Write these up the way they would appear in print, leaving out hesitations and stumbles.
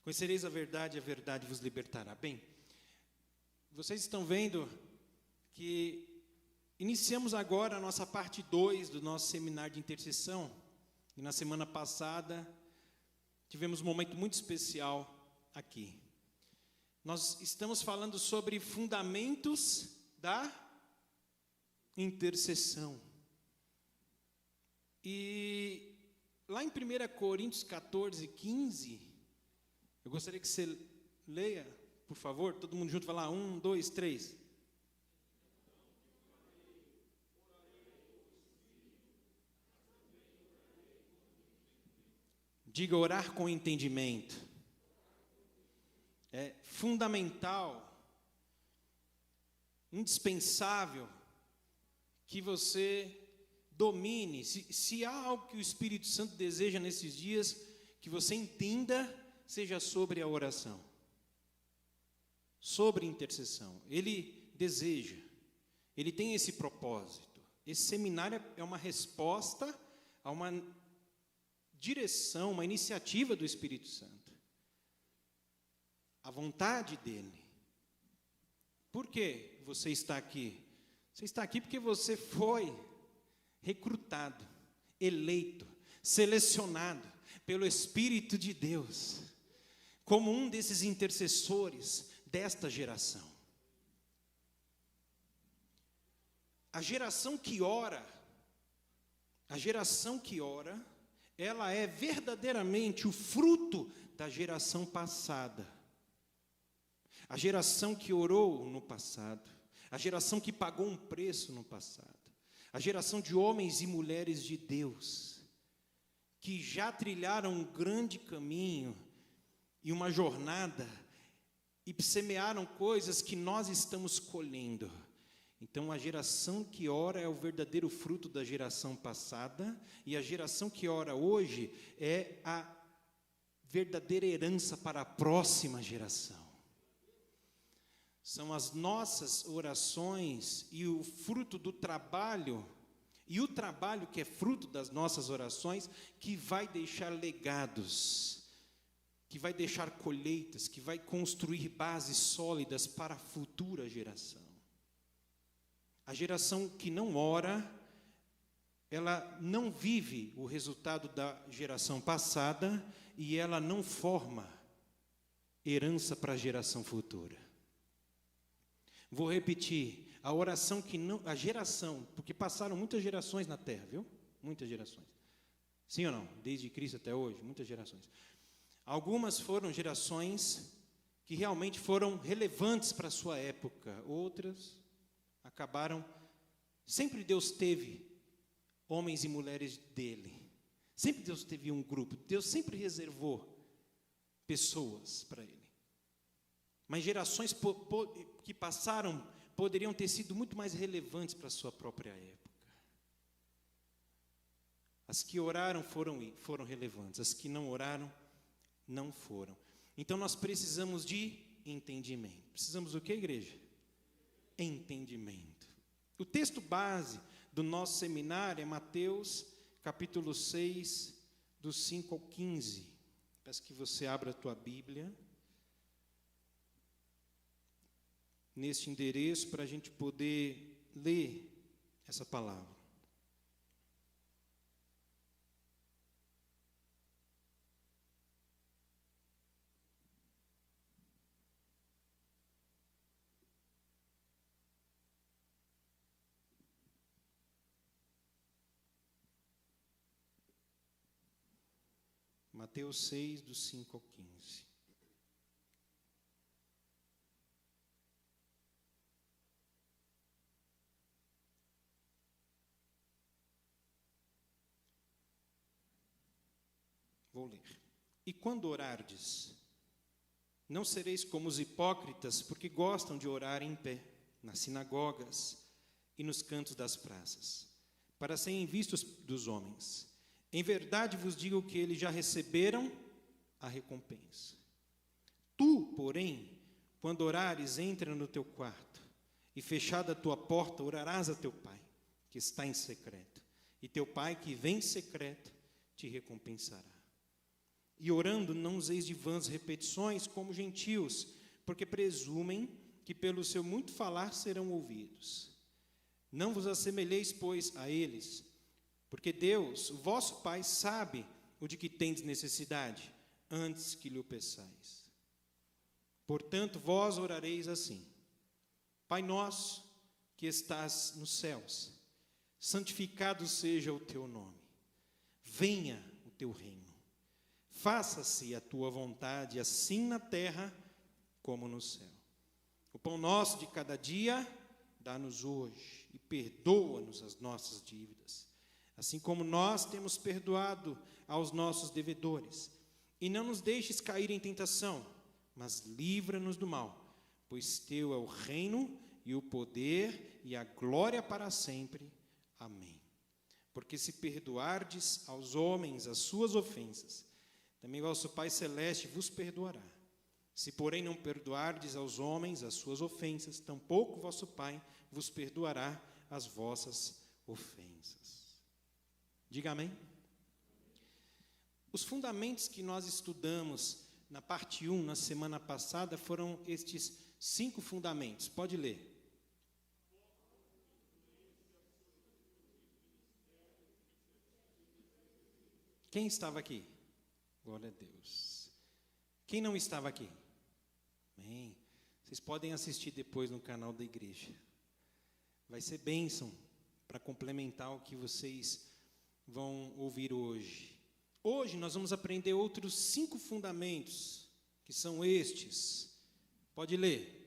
Conhecereis a verdade vos libertará. Bem, vocês estão vendo que iniciamos agora a nossa parte 2 do nosso seminário de intercessão. E na semana passada tivemos um momento muito especial aqui. Nós estamos falando sobre fundamentos da intercessão. E lá em 1 Coríntios 14, 15, eu gostaria que você leia, por favor, todo mundo junto, vai lá, 1, 2, 3. Diga orar com entendimento. É fundamental, indispensável, que você domine. Se há algo que o Espírito Santo deseja nesses dias, que você entenda, seja sobre a oração, sobre intercessão. Ele deseja, ele tem esse propósito. Esse seminário é uma resposta a uma direção, uma iniciativa do Espírito Santo. A vontade dele. Por que você está aqui? Você está aqui porque você foi recrutado, eleito, selecionado pelo Espírito de Deus, como um desses intercessores desta geração. A geração que ora, ela é verdadeiramente o fruto da geração passada. A geração que orou no passado, a geração que pagou um preço no passado, a geração de homens e mulheres de Deus, que já trilharam um grande caminho e uma jornada, e semearam coisas que nós estamos colhendo. Então, a geração que ora é o verdadeiro fruto da geração passada, e a geração que ora hoje é a verdadeira herança para a próxima geração. São as nossas orações e o fruto do trabalho, e o trabalho que é fruto das nossas orações, que vai deixar legados, que vai deixar colheitas, que vai construir bases sólidas para a futura geração. A geração que não ora, ela não vive o resultado da geração passada e ela não forma herança para a geração futura. Vou repetir, a oração que não, a geração, porque passaram muitas gerações na terra, viu? Muitas gerações. Sim ou não? Desde Cristo até hoje, muitas gerações. Algumas foram gerações que realmente foram relevantes para a sua época, outras acabaram. Sempre Deus teve homens e mulheres dele. Sempre Deus teve um grupo. Deus sempre reservou pessoas para ele. Mas gerações que passaram poderiam ter sido muito mais relevantes para a sua própria época. As que oraram foram relevantes. As que não oraram, não foram. Então nós precisamos de entendimento. Precisamos do que, igreja? Entendimento. O texto base do nosso seminário é Mateus, capítulo 6, dos 5 ao 15. Peço que você abra a tua Bíblia neste endereço para a gente poder ler essa palavra. Mateus 6, dos 5 ao 15. Vou ler. E quando orardes, não sereis como os hipócritas, porque gostam de orar em pé, nas sinagogas e nos cantos das praças, para serem vistos dos homens. Em verdade vos digo que eles já receberam a recompensa. Tu, porém, quando orares, entra no teu quarto, e fechada a tua porta, orarás a teu Pai, que está em secreto. E teu Pai, que vem em secreto, te recompensará. E orando, não useis de vãs repetições como gentios, porque presumem que pelo seu muito falar serão ouvidos. Não vos assemelheis, pois, a eles, porque Deus, o vosso Pai, sabe o de que tendes necessidade, antes que lhe o peçais. Portanto, vós orareis assim: Pai nosso, que estás nos céus, santificado seja o teu nome. Venha o teu reino. Faça-se a tua vontade, assim na terra como no céu. O pão nosso de cada dia, dá-nos hoje, e perdoa-nos as nossas dívidas, assim como nós temos perdoado aos nossos devedores. E não nos deixes cair em tentação, mas livra-nos do mal, pois teu é o reino e o poder e a glória para sempre. Amém. Porque se perdoardes aos homens as suas ofensas, também vosso Pai Celeste vos perdoará. Se, porém, não perdoardes aos homens as suas ofensas, tampouco vosso Pai vos perdoará as vossas ofensas. Diga amém. Os fundamentos que nós estudamos na parte 1, na semana passada, foram estes 5 fundamentos. Pode ler. Quem estava aqui? Glória a Deus. Quem não estava aqui? Amém. Vocês podem assistir depois no canal da igreja. Vai ser bênção para complementar o que vocês vão ouvir hoje. Hoje nós vamos aprender outros 5 fundamentos, que são estes. Pode ler.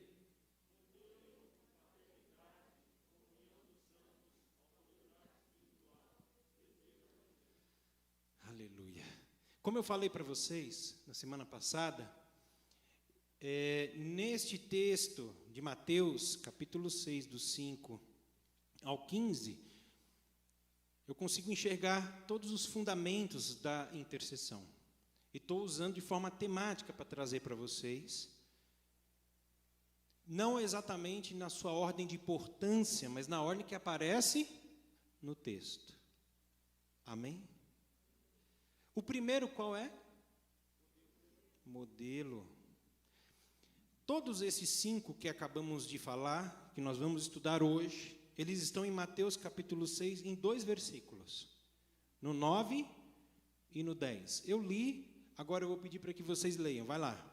Aleluia. Como eu falei para vocês na semana passada, neste texto de Mateus, capítulo 6, do 5 ao 15, eu consigo enxergar todos os fundamentos da intercessão. E estou usando de forma temática para trazer para vocês, não exatamente na sua ordem de importância, mas na ordem que aparece no texto. Amém? O primeiro qual é? Modelo. Todos esses 5 que acabamos de falar, que nós vamos estudar hoje, eles estão em Mateus capítulo 6, em 2 versículos. No 9 e no 10. Eu li, agora eu vou pedir para que vocês leiam. Vai lá.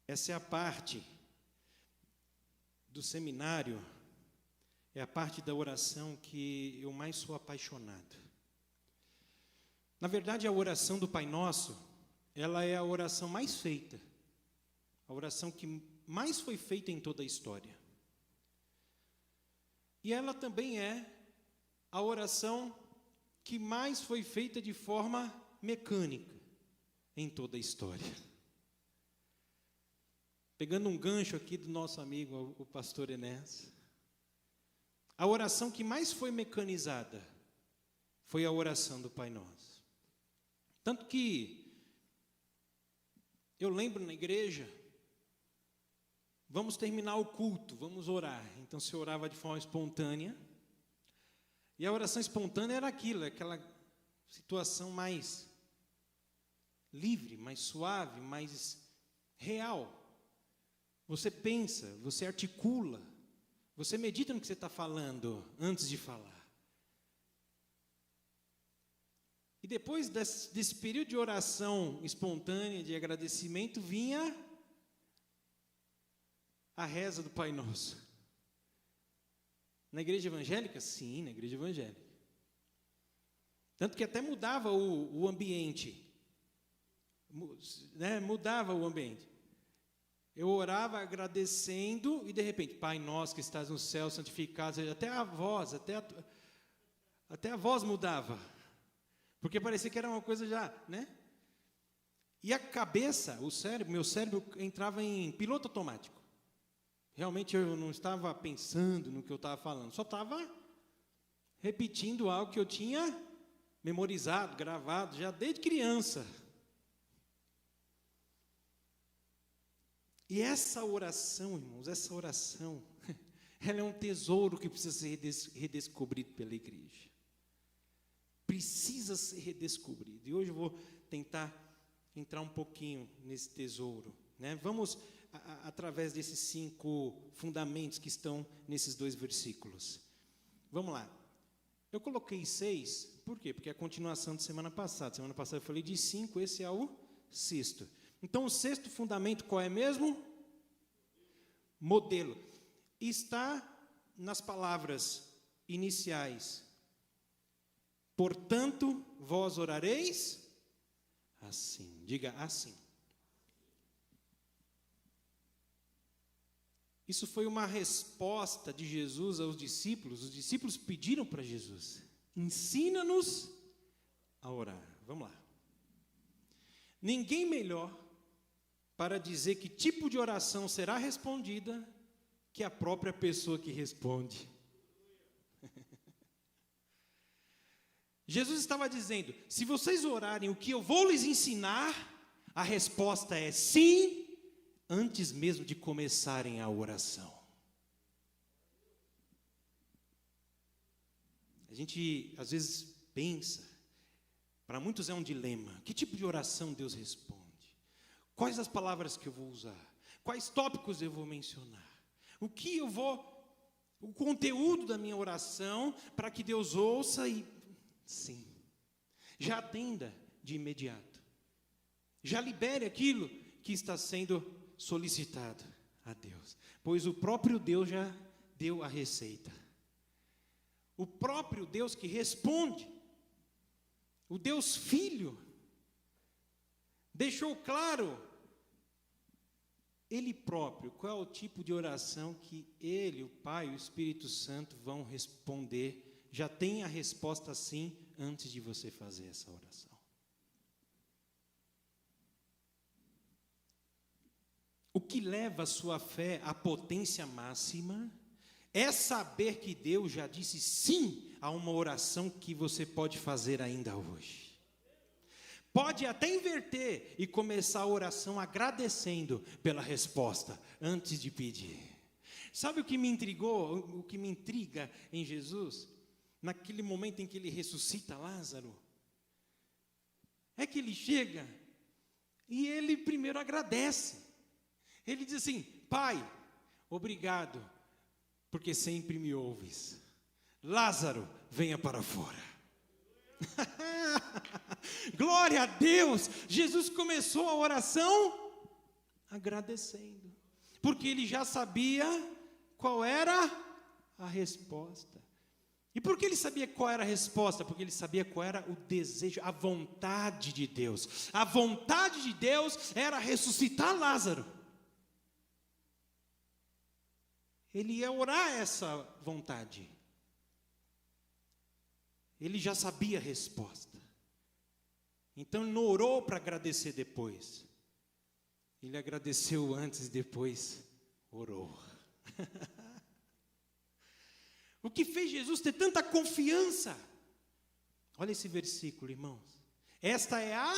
Essa é a parte do seminário, é a parte da oração que eu mais sou apaixonado. Na verdade, a oração do Pai Nosso, ela é a oração mais feita, a oração que mais foi feita em toda a história. E ela também é a oração que mais foi feita de forma mecânica em toda a história. Pegando um gancho aqui do nosso amigo, o pastor Enéas, a oração que mais foi mecanizada foi a oração do Pai Nosso. Tanto que eu lembro na igreja, vamos terminar o culto, vamos orar. Então se orava de forma espontânea, e a oração espontânea era aquilo, aquela situação mais livre, mais suave, mais real. Você pensa, você articula, você medita no que você está falando antes de falar. E depois desse período de oração espontânea, de agradecimento, vinha a reza do Pai Nosso. Na igreja evangélica? Sim, na igreja evangélica. Tanto que até mudava o ambiente. Mudava o ambiente. Eu orava agradecendo e de repente, Pai Nosso que estás no céu, santificado seja. Até a voz, até a voz mudava. Porque parecia que era uma coisa já, né? E a cabeça, o cérebro, meu cérebro entrava em piloto automático. Realmente eu não estava pensando no que eu estava falando, só estava repetindo algo que eu tinha memorizado, gravado, já desde criança. E essa oração, irmãos, ela é um tesouro que precisa ser redescobrido pela igreja. Precisa ser redescobrido. E hoje eu vou tentar entrar um pouquinho nesse tesouro, né? Vamos, através desses 5 fundamentos que estão nesses 2 versículos. Vamos lá. Eu coloquei 6, por quê? Porque é a continuação de semana passada. Semana passada eu falei de 5, esse é o 6º. Então, o 6º fundamento qual é mesmo? Modelo. Está nas palavras iniciais. Portanto, vós orareis assim. Diga assim. Isso foi uma resposta de Jesus aos discípulos. Os discípulos pediram para Jesus: ensina-nos a orar. Vamos lá. Ninguém melhor para dizer que tipo de oração será respondida que a própria pessoa que responde. Jesus estava dizendo: se vocês orarem o que eu vou lhes ensinar, a resposta é sim, antes mesmo de começarem a oração. A gente às vezes pensa, para muitos é um dilema: que tipo de oração Deus responde? Quais as palavras que eu vou usar? Quais tópicos eu vou mencionar? O conteúdo da minha oração, para que Deus ouça e, sim, já atenda de imediato. Já libere aquilo que está sendo solicitado a Deus. Pois o próprio Deus já deu a receita. O próprio Deus que responde, o Deus Filho, deixou claro, Ele próprio, qual é o tipo de oração que Ele, o Pai e o Espírito Santo vão responder. Já tem a resposta sim, antes de você fazer essa oração. O que leva a sua fé à potência máxima é saber que Deus já disse sim a uma oração que você pode fazer ainda hoje. Pode até inverter e começar a oração agradecendo pela resposta, antes de pedir. Sabe o que me intrigou, o que me intriga em Jesus? Naquele momento em que Ele ressuscita Lázaro, é que Ele chega e Ele primeiro agradece. Ele diz assim: Pai, obrigado, porque sempre me ouves. Lázaro, venha para fora. Glória a Deus! Jesus começou a oração agradecendo, porque ele já sabia qual era a resposta. E por que ele sabia qual era a resposta? Porque ele sabia qual era o desejo, a vontade de Deus. A vontade de Deus era ressuscitar Lázaro. Ele ia orar essa vontade. Ele já sabia a resposta. Então ele não orou para agradecer depois. Ele agradeceu antes e depois orou. O que fez Jesus ter tanta confiança? Olha esse versículo, irmãos. Esta é a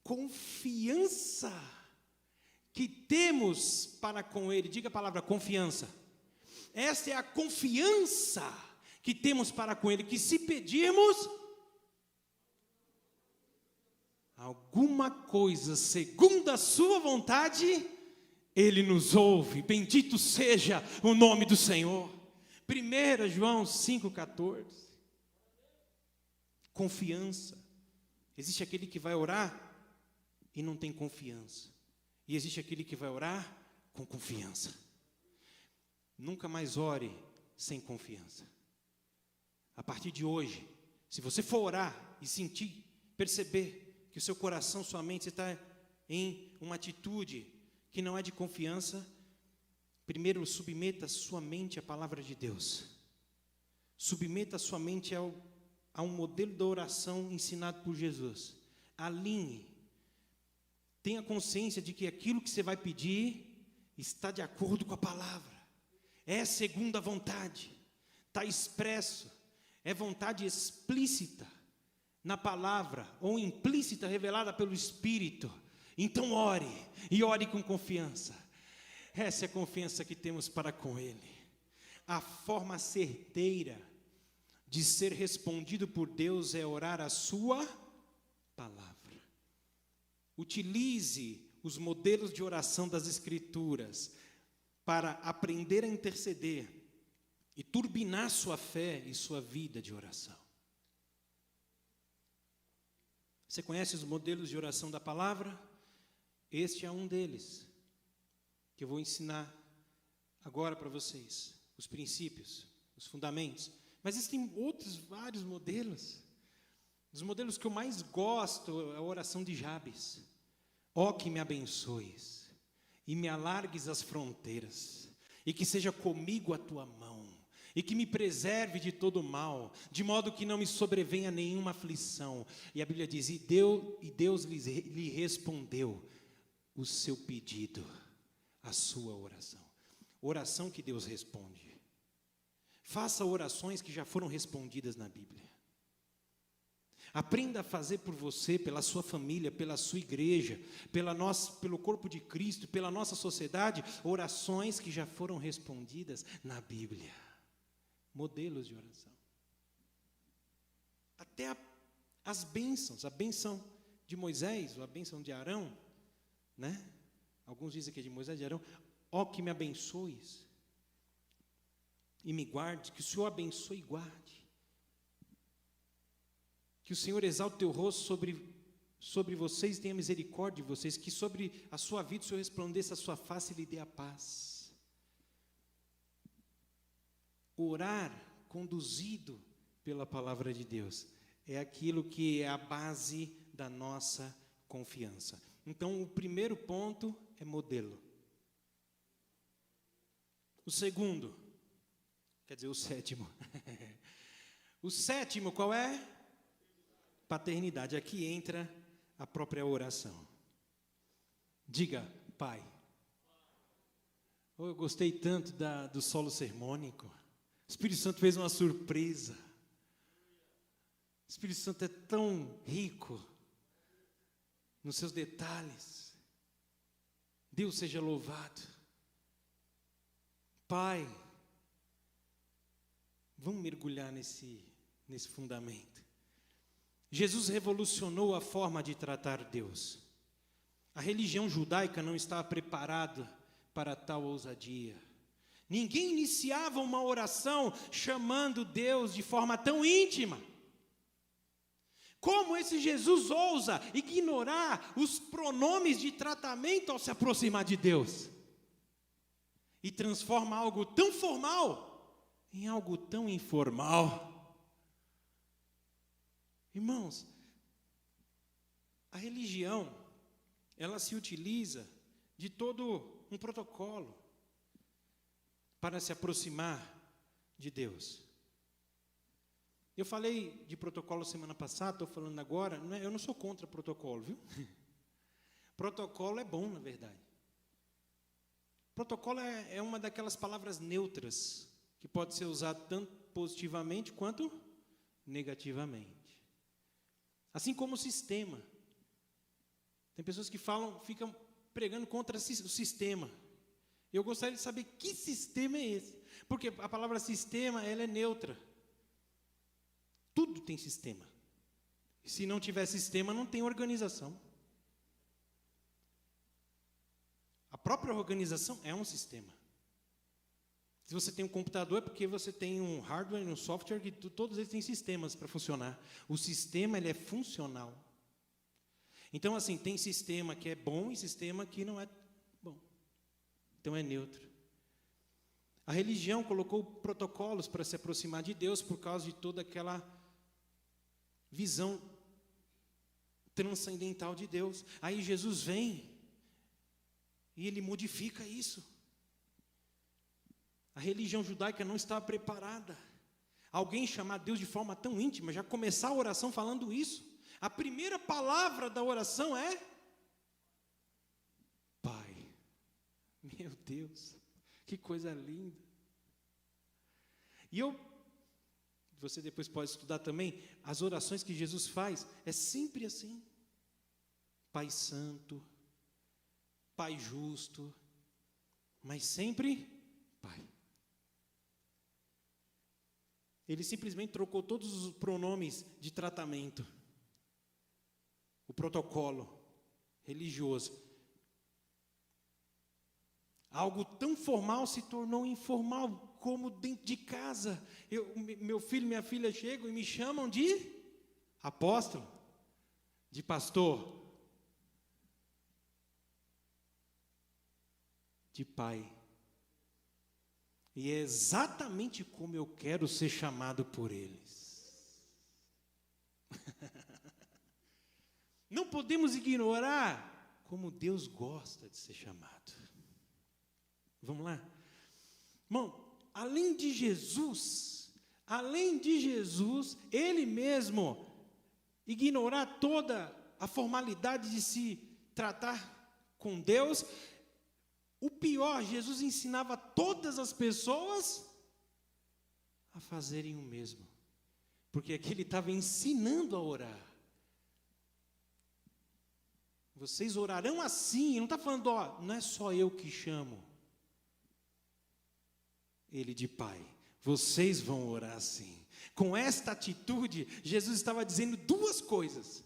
confiança que temos para com Ele. Diga a palavra confiança. Esta é a confiança que temos para com Ele, que se pedirmos alguma coisa segundo a sua vontade, Ele nos ouve. Bendito seja o nome do Senhor. 1 João 5,14. Confiança. Existe aquele que vai orar e não tem confiança. E existe aquele que vai orar com confiança. Nunca mais ore sem confiança. A partir de hoje, se você for orar e sentir, perceber que o seu coração, sua mente está em uma atitude que não é de confiança, primeiro submeta sua mente à palavra de Deus. Submeta sua mente a um modelo de oração ensinado por Jesus. Alinhe. Tenha consciência de que aquilo que você vai pedir está de acordo com a palavra. É segundo a vontade. Está expresso. é vontade explícita na palavra ou implícita revelada pelo Espírito. Então ore, e ore com confiança. Essa é a confiança que temos para com Ele. A forma certeira de ser respondido por Deus é orar a sua palavra. Utilize os modelos de oração das Escrituras para aprender a interceder e turbinar sua fé e sua vida de oração. Você conhece os modelos de oração da palavra? Este é um deles, que eu vou ensinar agora para vocês. Os princípios, os fundamentos. Mas existem outros vários modelos. Os modelos que eu mais gosto é a oração de Jabes. Ó que me abençoes e me alargues as fronteiras, e que seja comigo a tua mão, e que me preserve de todo mal, de modo que não me sobrevenha nenhuma aflição. E a Bíblia diz, e Deus lhe respondeu o seu pedido, a sua oração. Oração que Deus responde. Faça orações que já foram respondidas na Bíblia. Aprenda a fazer por você, pela sua família, pela sua igreja, pelo corpo de Cristo, pela nossa sociedade, orações que já foram respondidas na Bíblia. Modelos de oração. Até as bênçãos, a bênção de Moisés, ou a bênção de Arão, né? Alguns dizem que é de Moisés, de Arão. Ó que me abençoes e me guarde, que o Senhor abençoe e guarde. Que o Senhor exalte o teu rosto sobre vocês e tenha misericórdia de vocês, que sobre a sua vida o Senhor resplandeça a sua face e lhe dê a paz. Orar conduzido pela palavra de Deus é aquilo que é a base da nossa confiança. Então, o primeiro ponto é modelo. O segundo, quer dizer, o sétimo. O sétimo, qual é? Paternidade. Aqui entra a própria oração. Diga, Pai. Oh, eu gostei tanto do solo sermônico. O Espírito Santo fez uma surpresa. O Espírito Santo é tão rico nos seus detalhes. Deus seja louvado. Pai, vamos mergulhar nesse fundamento. Jesus revolucionou a forma de tratar Deus. A religião judaica não estava preparada para tal ousadia. Ninguém iniciava uma oração chamando Deus de forma tão íntima. Como esse Jesus ousa ignorar os pronomes de tratamento ao se aproximar de Deus? E transforma algo tão formal em algo tão informal. Irmãos, a religião, ela se utiliza de todo um protocolo para se aproximar de Deus. Eu falei de protocolo semana passada, estou falando agora, eu não sou contra protocolo, viu? Protocolo é bom, na verdade. Protocolo é uma daquelas palavras neutras, que pode ser usado tanto positivamente quanto negativamente. Assim como o sistema. Tem pessoas que ficam pregando contra o sistema. Eu gostaria de saber que sistema é esse. Porque a palavra sistema, ela é neutra. Tudo tem sistema. E se não tiver sistema, não tem organização. A própria organização é um sistema. Se você tem um computador, é porque você tem um hardware e um software, que todos eles têm sistemas para funcionar. O sistema, ele é funcional. Então, assim, tem sistema que é bom e sistema que não é bom. Então, é neutro. A religião colocou protocolos para se aproximar de Deus por causa de toda aquela visão transcendental de Deus. Aí Jesus vem e ele modifica isso. A religião judaica não estava preparada. Alguém chamar Deus de forma tão íntima, já começar a oração falando isso. A primeira palavra da oração é Pai. Meu Deus, que coisa linda. E eu você depois pode estudar também, as orações que Jesus faz, é sempre assim. Pai Santo, Pai Justo, mas sempre Pai. Ele simplesmente trocou todos os pronomes de tratamento. O protocolo religioso. Algo tão formal se tornou informal, como dentro de casa. Meu filho e minha filha chegam e me chamam de apóstolo, de pastor, de pai. E é exatamente como eu quero ser chamado por eles. Não podemos ignorar como Deus gosta de ser chamado. Vamos lá? Irmão, além de Jesus, Ele mesmo ignorar toda a formalidade de se tratar com Deus, o pior, Jesus ensinava todas as pessoas a fazerem o mesmo. Porque aqui Ele estava ensinando a orar. Vocês orarão assim. Ele não está falando, não é só eu que chamo Ele de Pai. Vocês vão orar assim. Com esta atitude, Jesus estava dizendo duas coisas.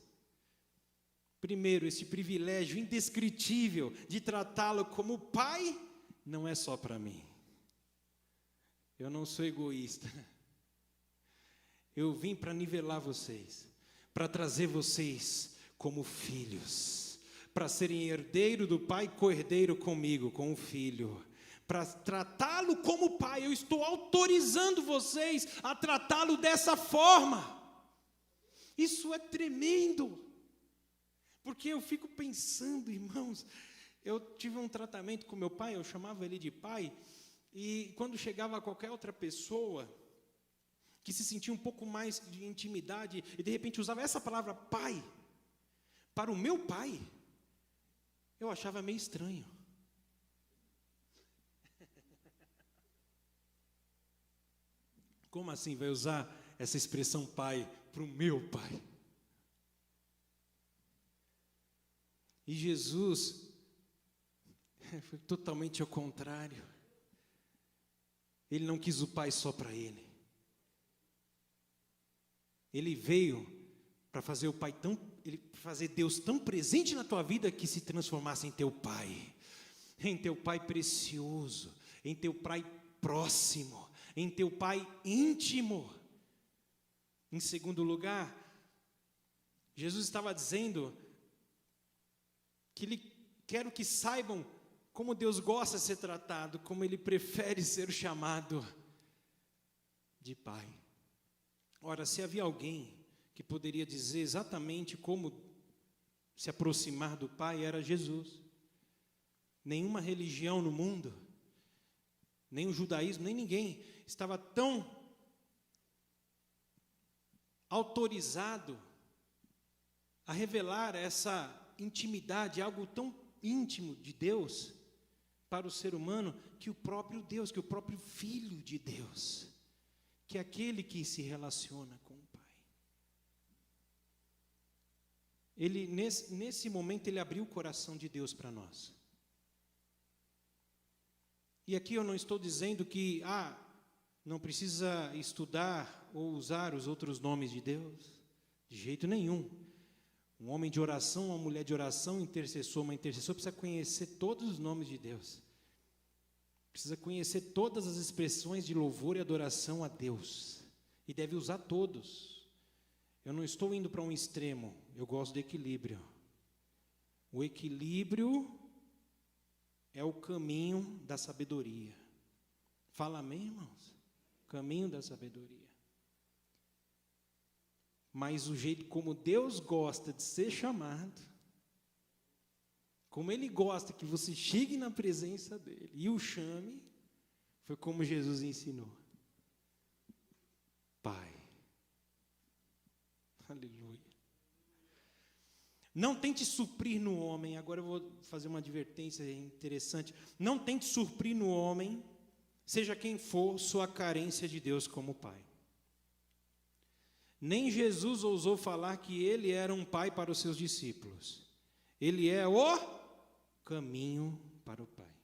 Primeiro, esse privilégio indescritível de tratá-lo como Pai, não é só para mim. Eu não sou egoísta. Eu vim para nivelar vocês, para trazer vocês como filhos, para serem herdeiro do Pai, co-herdeiro comigo, com o Filho, para tratá-lo como Pai. Eu estou autorizando vocês a tratá-lo dessa forma. Isso é tremendo. Porque eu fico pensando, irmãos, eu tive um tratamento com meu pai, eu chamava ele de pai, e quando chegava qualquer outra pessoa que se sentia um pouco mais de intimidade, e de repente usava essa palavra pai, para o meu pai, eu achava meio estranho. Como assim vai usar essa expressão pai para o meu pai? E Jesus foi totalmente ao contrário. Ele não quis o Pai só para ele. Ele veio para fazer fazer Deus tão presente na tua vida que se transformasse em teu Pai, em teu Pai precioso, em teu Pai próximo, em teu Pai íntimo. Em segundo lugar, Jesus estava dizendo que quero que saibam como Deus gosta de ser tratado, como Ele prefere ser chamado de Pai. Ora, se havia alguém que poderia dizer exatamente como se aproximar do Pai, era Jesus. Nenhuma religião no mundo, nem o judaísmo, nem ninguém estava tão autorizado a revelar essa intimidade, algo tão íntimo de Deus para o ser humano, que o próprio Deus, que o próprio Filho de Deus, que é aquele que se relaciona com o Pai. Ele, nesse momento, ele abriu o coração de Deus para nós. E aqui eu não estou dizendo que, não precisa estudar ou usar os outros nomes de Deus, de jeito nenhum. Um homem de oração, uma mulher de oração, uma intercessora, precisa conhecer todos os nomes de Deus. Precisa conhecer todas as expressões de louvor e adoração a Deus. E deve usar todos. Eu não estou indo para um extremo, eu gosto do equilíbrio. O equilíbrio é o caminho da sabedoria. Fala amém, irmãos? Caminho da sabedoria. Mas o jeito como Deus gosta de ser chamado, como Ele gosta que você chegue na presença dEle e o chame, foi como Jesus ensinou. Pai. Aleluia. Não tente suprir no homem, agora eu vou fazer uma advertência interessante. Não tente suprir no homem, seja quem for, sua carência de Deus como Pai. Nem Jesus ousou falar que ele era um pai para os seus discípulos. Ele é o caminho para o Pai.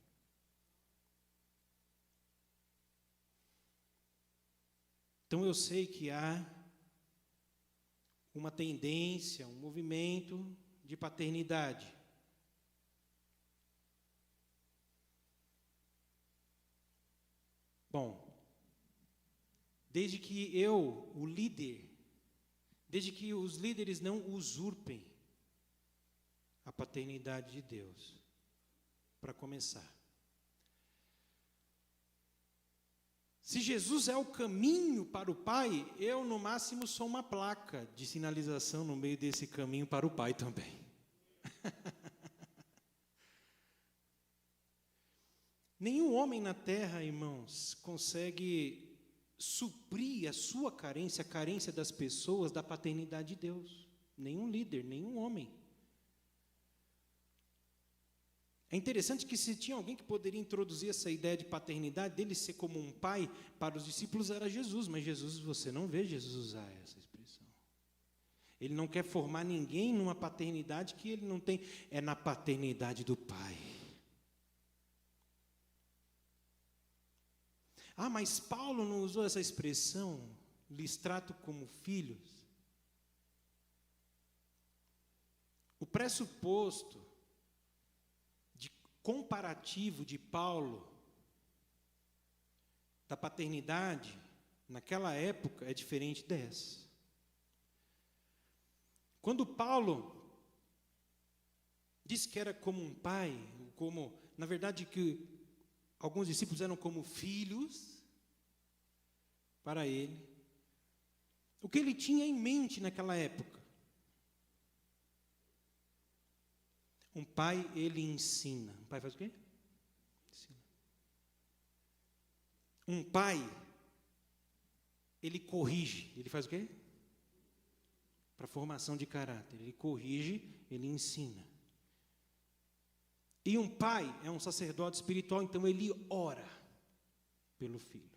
Então eu sei que há uma tendência, um movimento de paternidade. Bom, desde que desde que os líderes não usurpem a paternidade de Deus, para começar. Se Jesus é o caminho para o Pai, eu, no máximo, sou uma placa de sinalização no meio desse caminho para o Pai também. Nenhum homem na terra, irmãos, consegue suprir a sua carência, a carência das pessoas, da paternidade de Deus. Nenhum líder, nenhum homem. É interessante que se tinha alguém que poderia introduzir essa ideia de paternidade, dele ser como um pai para os discípulos, era Jesus. Mas Jesus, você não vê Jesus usar essa expressão. Ele não quer formar ninguém numa paternidade que ele não tem. É na paternidade do Pai. Ah, mas Paulo não usou essa expressão, lhes trato como filhos. O pressuposto de comparativo de Paulo da paternidade naquela época é diferente dessa. Quando Paulo disse que era como um pai, como, na verdade, que alguns discípulos eram como filhos para ele, o que ele tinha em mente naquela época? Um pai, ele ensina. Um pai faz o quê? Ensina. Um pai, ele corrige. Ele faz o quê? Para formação de caráter. Ele corrige, ele ensina. E um pai é um sacerdote espiritual, então ele ora pelo filho.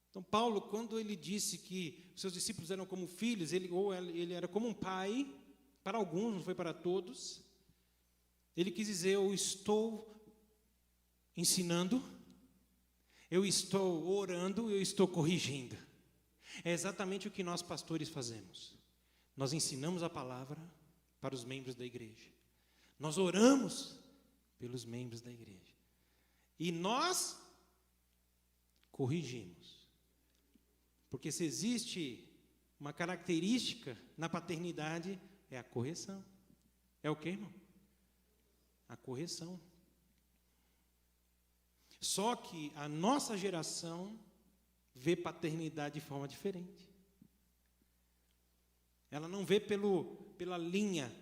Então Paulo, quando ele disse que os seus discípulos eram como filhos, ele era como um pai, para alguns, não foi para todos. Ele quis dizer, eu estou ensinando, eu estou orando, eu estou corrigindo. É exatamente o que nós pastores fazemos. Nós ensinamos a palavra para os membros da igreja. Nós oramos pelos membros da igreja. E nós corrigimos. Porque se existe uma característica na paternidade, é a correção. É o quê, irmão? A correção. Só que a nossa geração vê paternidade de forma diferente. Ela não vê pela linha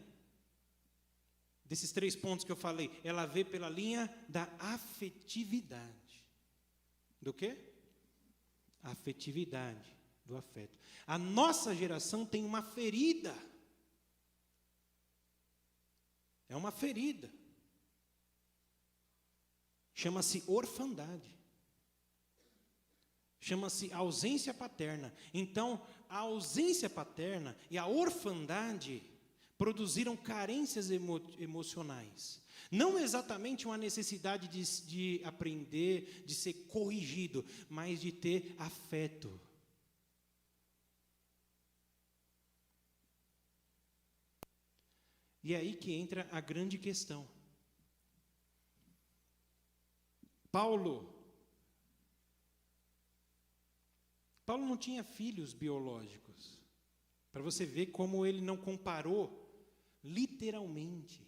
desses 3 pontos que eu falei. Ela vê pela linha da afetividade. Do quê? Afetividade, do afeto. A nossa geração tem uma ferida. É uma ferida. Chama-se orfandade. Chama-se ausência paterna. Então, a ausência paterna e a orfandade produziram carências emocionais. Não exatamente uma necessidade de aprender, de ser corrigido, mas de ter afeto. E é aí que entra a grande questão. Paulo não tinha filhos biológicos. Para você ver como ele não comparou literalmente.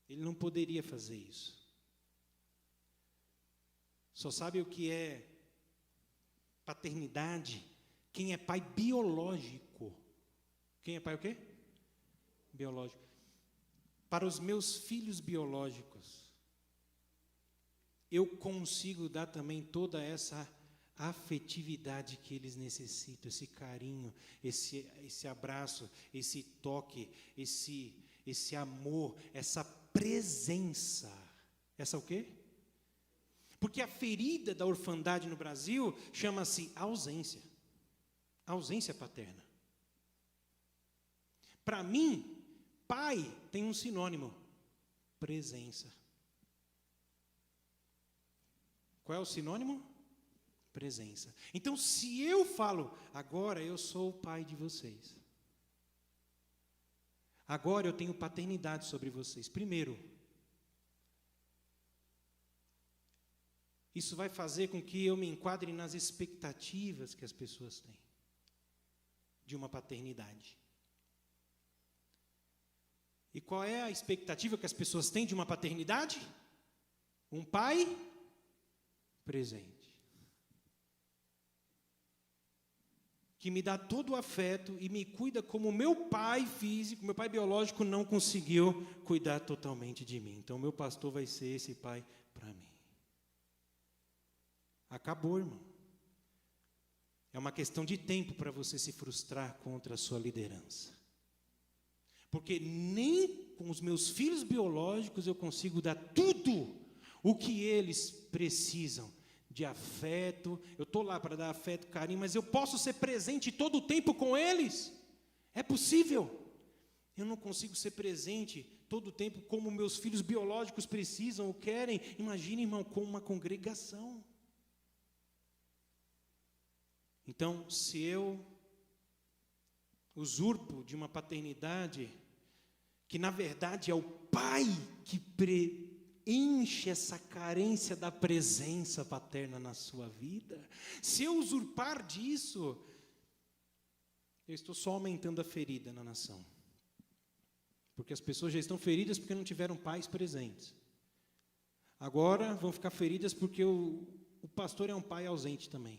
Ele não poderia fazer isso. Só sabe o que é paternidade? Quem é pai biológico. Quem é pai o quê? Biológico. Para os meus filhos biológicos, eu consigo dar também toda essa afetividade que eles necessitam, esse carinho, esse abraço, esse toque, esse amor, essa presença. Essa o quê? Porque a ferida da orfandade no Brasil chama-se ausência. ausência paterna. Para mim, pai tem um sinônimo: presença. Qual é o sinônimo? Presença. Então, se eu falo, agora eu sou o pai de vocês, agora eu tenho paternidade sobre vocês. Primeiro, isso vai fazer com que eu me enquadre nas expectativas que as pessoas têm de uma paternidade. E qual é a expectativa que as pessoas têm de uma paternidade? Um pai presente, que me dá todo o afeto e me cuida como meu pai físico, meu pai biológico não conseguiu cuidar totalmente de mim. Então, meu pastor vai ser esse pai para mim. Acabou, irmão. É uma questão de tempo para você se frustrar contra a sua liderança. Porque nem com os meus filhos biológicos eu consigo dar tudo o que eles precisam de afeto. Eu estou lá para dar afeto, carinho, mas eu posso ser presente todo o tempo com eles? É possível. Eu não consigo ser presente todo o tempo como meus filhos biológicos precisam ou querem. Imagine, irmão, com uma congregação. Então, se eu usurpo de uma paternidade, que na verdade é o pai que preenche essa carência da presença paterna na sua vida, se eu usurpar disso, eu estou só aumentando a ferida na nação. Porque as pessoas já estão feridas porque não tiveram pais presentes. Agora vão ficar feridas porque o pastor é um pai ausente também.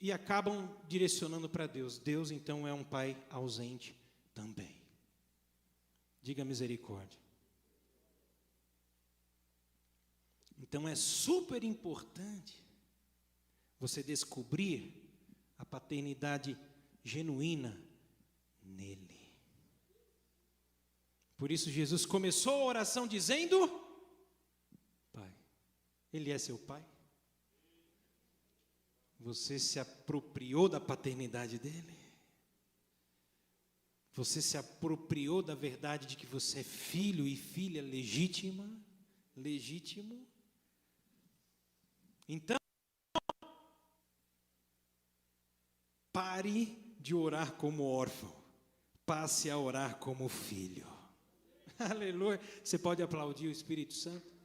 E acabam direcionando para Deus. Deus, então, é um pai ausente também. Diga misericórdia. Então, é super importante você descobrir a paternidade genuína nele. Por isso, Jesus começou a oração dizendo: Pai. Ele é seu pai? Você se apropriou da paternidade dele? Você se apropriou da verdade de que você é filho e filha legítimo? Então, pare de orar como órfão. Passe a orar como filho. Aleluia. Você pode aplaudir o Espírito Santo?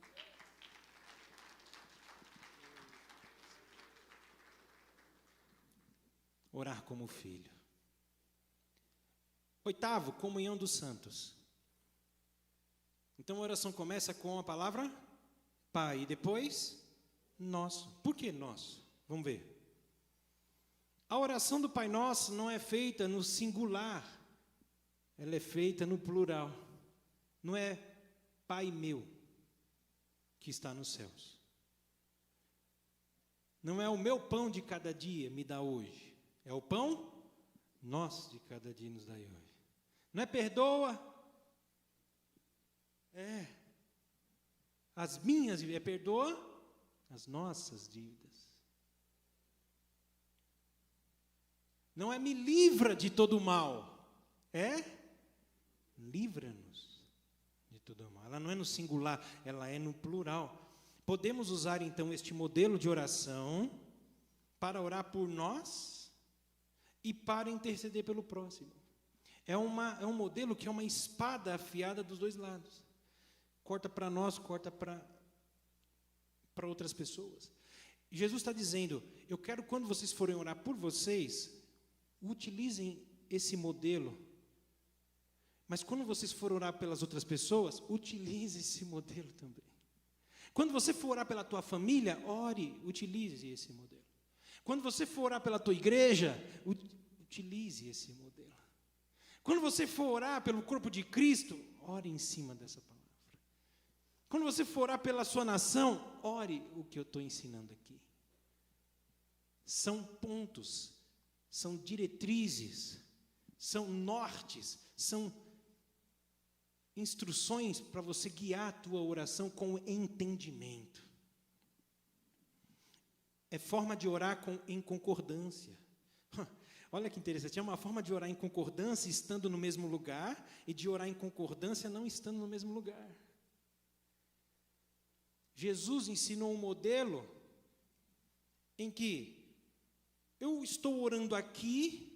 Orar como filho. Oitavo, comunhão dos santos. Então a oração começa com a palavra Pai e depois nosso. Por que nosso? Vamos ver. A oração do Pai Nosso não é feita no singular, ela é feita no plural. Não é Pai meu que está nos céus. Não é o meu pão de cada dia me dá hoje. É o pão nosso de cada dia nos dai hoje. Não é perdoa. É. As minhas, perdoa as nossas dívidas. Não é me livra de todo o mal. É livra-nos de todo o mal. Ela não é no singular, ela é no plural. Podemos usar então este modelo de oração para orar por nós e para interceder pelo próximo. É um modelo que é uma espada afiada dos dois lados. Corta para nós, corta para outras pessoas. E Jesus está dizendo, eu quero quando vocês forem orar por vocês, utilizem esse modelo. Mas quando vocês forem orar pelas outras pessoas, utilize esse modelo também. Quando você for orar pela tua família, ore, utilize esse modelo. Quando você for orar pela tua igreja, utilize esse modelo. Quando você for orar pelo corpo de Cristo, ore em cima dessa palavra. Quando você for orar pela sua nação, ore o que eu estou ensinando aqui. São pontos, são diretrizes, são nortes, são instruções para você guiar a tua oração com entendimento. É forma de orar em concordância. Olha que interessante, é uma forma de orar em concordância estando no mesmo lugar e de orar em concordância não estando no mesmo lugar. Jesus ensinou um modelo em que eu estou orando aqui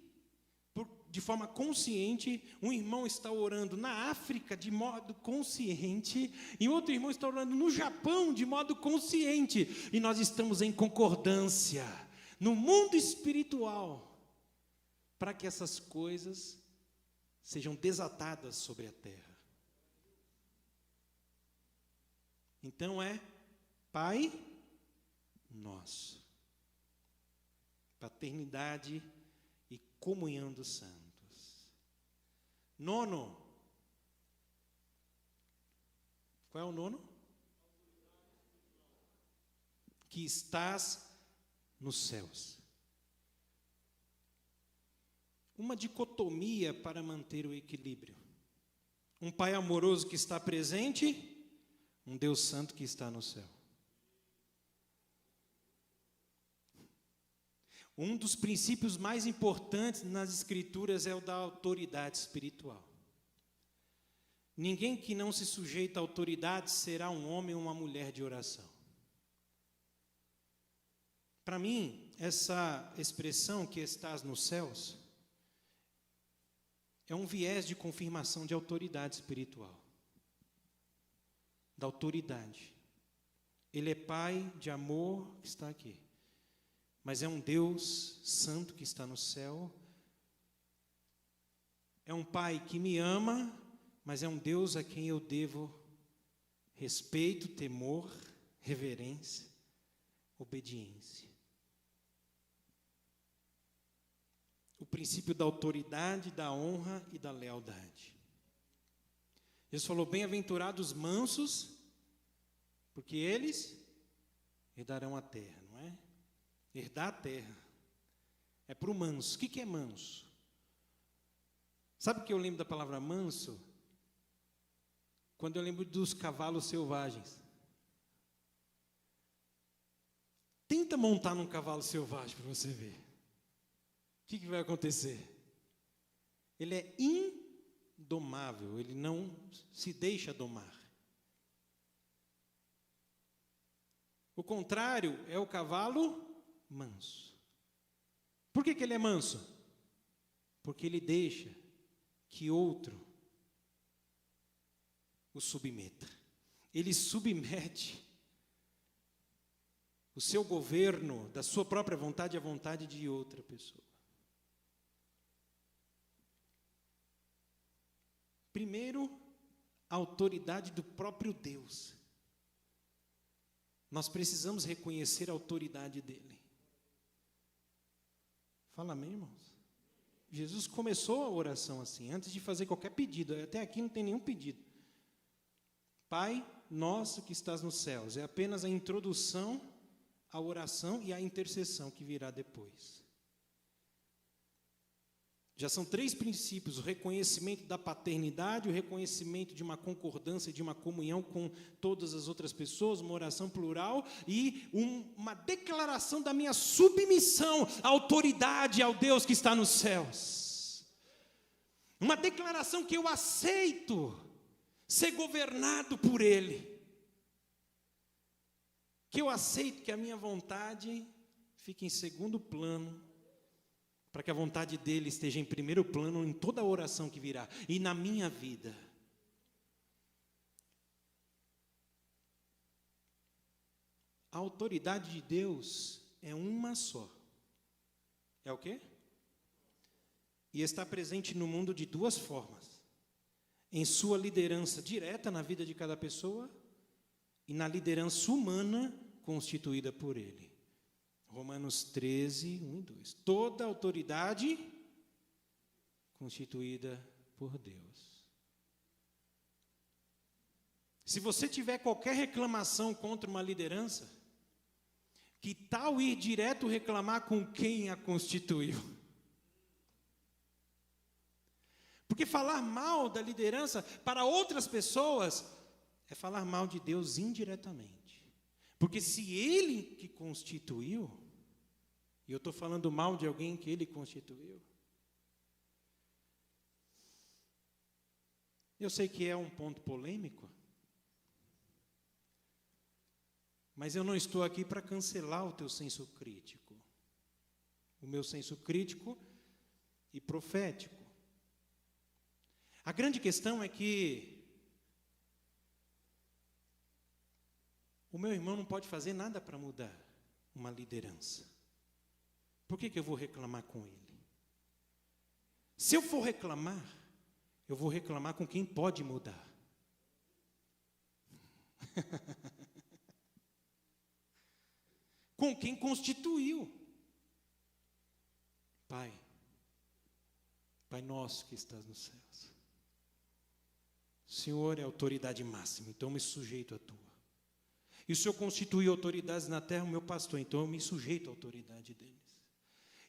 de forma consciente, um irmão está orando na África de modo consciente, e outro irmão está orando no Japão de modo consciente, e nós estamos em concordância no mundo espiritual, para que essas coisas sejam desatadas sobre a terra. Então Pai Nosso, paternidade e comunhão dos santos. Nono, qual é o nono? Que estás nos céus. Uma dicotomia para manter o equilíbrio. Um Pai amoroso que está presente, um Deus santo que está no céu. Um dos princípios mais importantes nas Escrituras é o da autoridade espiritual. Ninguém que não se sujeita à autoridade será um homem ou uma mulher de oração. Para mim, essa expressão que estás nos céus é um viés de confirmação de autoridade espiritual. Da autoridade. Ele é Pai de amor que está aqui. Mas é um Deus santo que está no céu. É um Pai que me ama, mas é um Deus a quem eu devo respeito, temor, reverência, obediência. O princípio da autoridade, da honra e da lealdade. Jesus falou, bem-aventurados mansos, porque eles herdarão a terra, não é? Herdar a terra. É para o manso. O que é manso? Sabe o que eu lembro da palavra manso? Quando eu lembro dos cavalos selvagens. Tenta montar num cavalo selvagem para você ver. O que vai acontecer? Ele é indomável, ele não se deixa domar. O contrário é o cavalo manso. Por que ele é manso? Porque ele deixa que outro o submeta. Ele submete o seu governo da sua própria vontade à vontade de outra pessoa. Primeiro, a autoridade do próprio Deus. Nós precisamos reconhecer a autoridade dele. Fala amém, irmãos? Jesus começou a oração assim, antes de fazer qualquer pedido. Até aqui não tem nenhum pedido. Pai nosso que estás nos céus. É apenas a introdução à oração e à intercessão que virá depois. Já são 3 princípios: o reconhecimento da paternidade, o reconhecimento de uma concordância, de uma comunhão com todas as outras pessoas, uma oração plural e uma declaração da minha submissão à autoridade, ao Deus que está nos céus. Uma declaração que eu aceito ser governado por Ele. Que eu aceito que a minha vontade fique em segundo plano, para que a vontade dele esteja em primeiro plano em toda a oração que virá, e na minha vida. A autoridade de Deus é uma só. É o quê? E está presente no mundo de 2 formas. Em sua liderança direta na vida de cada pessoa e na liderança humana constituída por ele. Romanos 13, 1 e 2. Toda autoridade constituída por Deus. Se você tiver qualquer reclamação contra uma liderança, que tal ir direto reclamar com quem a constituiu? Porque falar mal da liderança para outras pessoas é falar mal de Deus indiretamente. Porque se Ele que constituiu, E eu estou falando mal de alguém que ele constituiu. Eu sei que é um ponto polêmico, mas eu não estou aqui para cancelar o teu senso crítico. O meu senso crítico e profético. A grande questão é que o meu irmão não pode fazer nada para mudar uma liderança. Por que eu vou reclamar com ele? Se eu for reclamar, eu vou reclamar com quem pode mudar. Com quem constituiu. Pai nosso que estás nos céus. O Senhor é a autoridade máxima, então eu me sujeito à tua. E o Senhor constituiu autoridades na terra, o meu pastor, então eu me sujeito à autoridade deles.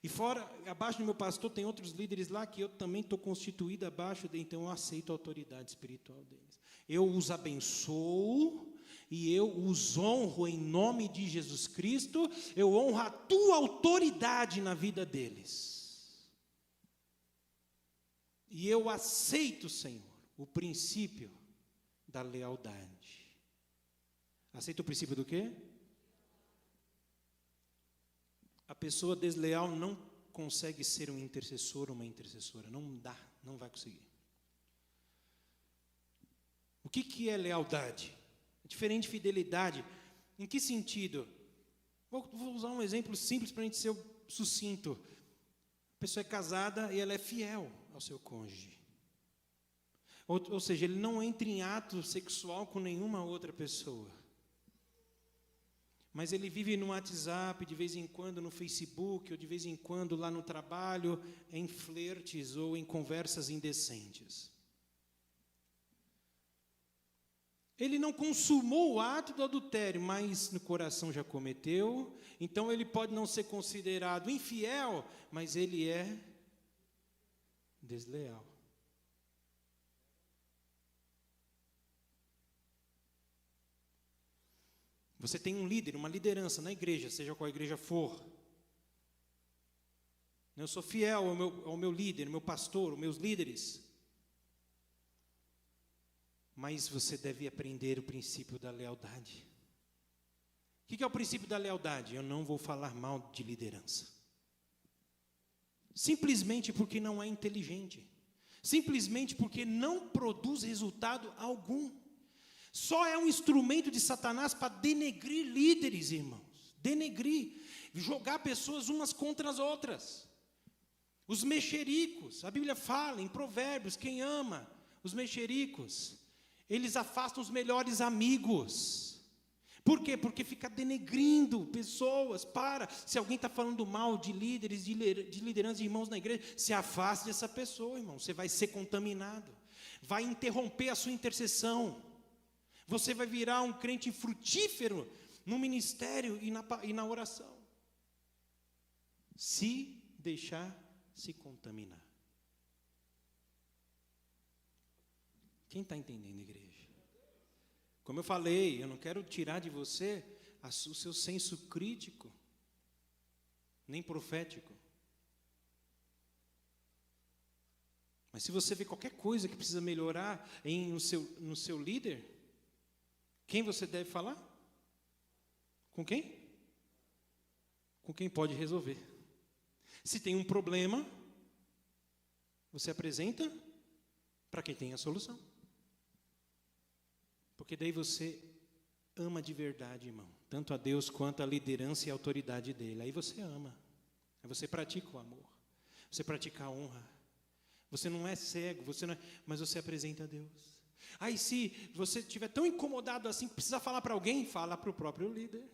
E fora, abaixo do meu pastor, tem outros líderes lá que eu também estou constituído abaixo, então eu aceito a autoridade espiritual deles. Eu os abençoo e eu os honro em nome de Jesus Cristo, eu honro a tua autoridade na vida deles. E eu aceito, Senhor, o princípio da lealdade. Aceita o princípio do quê? A pessoa desleal não consegue ser um intercessor ou uma intercessora. Não dá, não vai conseguir. O que é lealdade? É diferente de fidelidade. Em que sentido? Vou usar um exemplo simples para a gente ser sucinto. A pessoa é casada e ela é fiel ao seu cônjuge. Ou seja, ele não entra em ato sexual com nenhuma outra pessoa. Mas ele vive no WhatsApp, de vez em quando no Facebook, ou de vez em quando lá no trabalho, em flertes ou em conversas indecentes. Ele não consumou o ato do adultério, mas no coração já cometeu. Então ele pode não ser considerado infiel, mas ele é desleal. Você tem um líder, uma liderança na igreja, seja qual igreja for. Eu sou fiel ao meu líder, ao meu pastor, aos meus líderes. Mas você deve aprender o princípio da lealdade. O que é o princípio da lealdade? Eu não vou falar mal de liderança. Simplesmente porque não é inteligente. Simplesmente porque não produz resultado algum. Só é um instrumento de Satanás para denegrir líderes, irmãos. Denegrir. Jogar pessoas umas contra as outras. Os mexericos. A Bíblia fala em Provérbios, quem ama os mexericos, eles afastam os melhores amigos. Por quê? Porque fica denegrindo pessoas. Se alguém está falando mal de líderes, de liderança de irmãos na igreja, se afaste dessa pessoa, irmão. Você vai ser contaminado. Vai interromper a sua intercessão. Você vai virar um crente infrutífero no ministério e na oração. Se deixar se contaminar. Quem está entendendo, igreja? Como eu falei, eu não quero tirar de você o seu senso crítico, nem profético. Mas se você vê qualquer coisa que precisa melhorar no seu líder, quem você deve falar? Com quem? Com quem pode resolver. Se tem um problema, você apresenta para quem tem a solução. Porque daí você ama de verdade, irmão. Tanto a Deus quanto a liderança e a autoridade dele. Aí você ama. Aí você pratica o amor. Você pratica a honra. Você não é cego, mas você apresenta a Deus. Aí se você estiver tão incomodado assim, que precisa falar para alguém, fala para o próprio líder.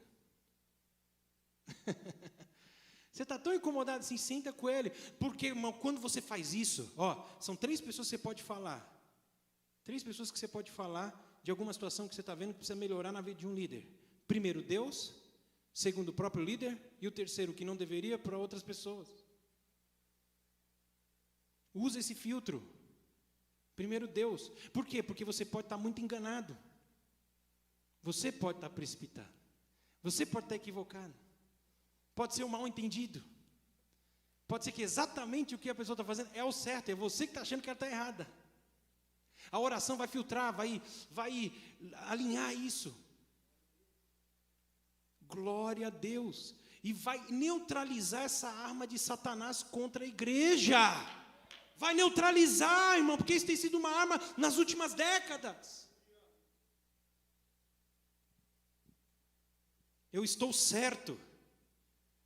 Você está tão incomodado assim, senta com ele. Porque, irmão, quando você faz isso, são 3 pessoas que você pode falar. 3 pessoas que você pode falar de alguma situação que você está vendo que precisa melhorar na vida de um líder. Primeiro, Deus. Segundo, o próprio líder. E o terceiro, que não deveria, para outras pessoas. Usa esse filtro. Primeiro, Deus. Por quê? Porque você pode estar muito enganado. Você pode estar precipitado. Você pode estar equivocado. Pode ser um mal entendido. Pode ser que exatamente o que a pessoa está fazendo é o certo, é você que está achando que ela está errada. A oração vai filtrar, vai alinhar isso. Glória a Deus. E vai neutralizar essa arma de Satanás contra a igreja. Vai neutralizar, irmão, porque isso tem sido uma arma nas últimas décadas. Eu estou certo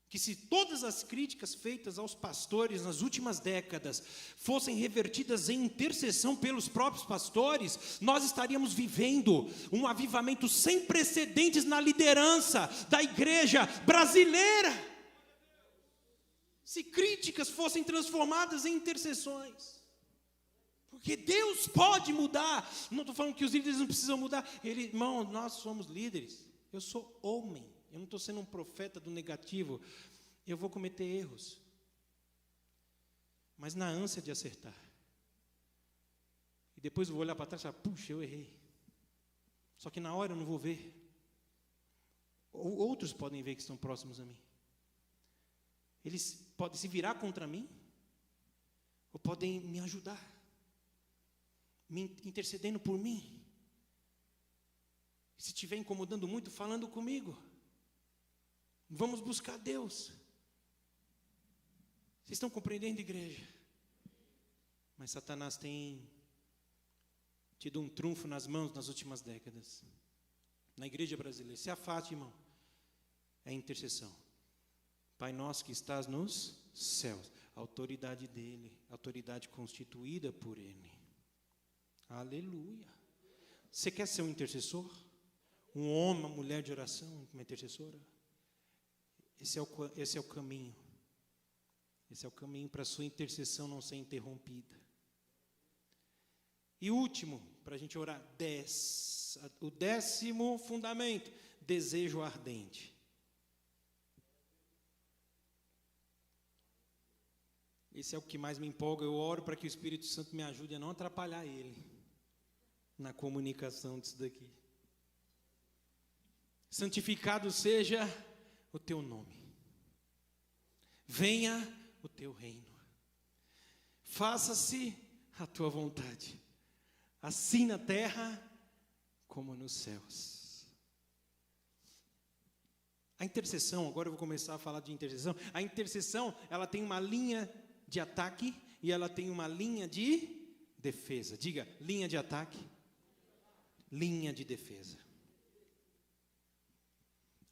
que se todas as críticas feitas aos pastores nas últimas décadas fossem revertidas em intercessão pelos próprios pastores, nós estaríamos vivendo um avivamento sem precedentes na liderança da igreja brasileira. Se críticas fossem transformadas em intercessões. Porque Deus pode mudar. Não estou falando que os líderes não precisam mudar. Irmão, nós somos líderes. Eu sou homem. Eu não estou sendo um profeta do negativo. Eu vou cometer erros. Mas na ânsia de acertar. E depois eu vou olhar para trás e falar, puxa, eu errei. Só que na hora eu não vou ver. Ou outros podem ver que estão próximos a mim. Eles podem se virar contra mim. Ou podem me ajudar. Me intercedendo por mim. Se estiver incomodando muito, falando comigo. Vamos buscar Deus. Vocês estão compreendendo, igreja? Mas Satanás tem tido um trunfo nas mãos nas últimas décadas. Na igreja brasileira. Se afaste, irmão. É intercessão. Pai nosso que estás nos céus. A autoridade dele. A autoridade constituída por ele. Aleluia. Você quer ser um intercessor? Um homem, uma mulher de oração, uma intercessora? Esse é o caminho. Esse é o caminho para a sua intercessão não ser interrompida. E último, para a gente orar, o 10º fundamento, desejo ardente. Esse é o que mais me empolga. Eu oro para que o Espírito Santo me ajude a não atrapalhar ele na comunicação disso daqui. Santificado seja o teu nome. Venha o teu reino. Faça-se a tua vontade. Assim na terra como nos céus. A intercessão, agora eu vou começar a falar de intercessão. A intercessão, ela tem uma linha de ataque e ela tem uma linha de defesa. Diga, linha de ataque, linha de defesa.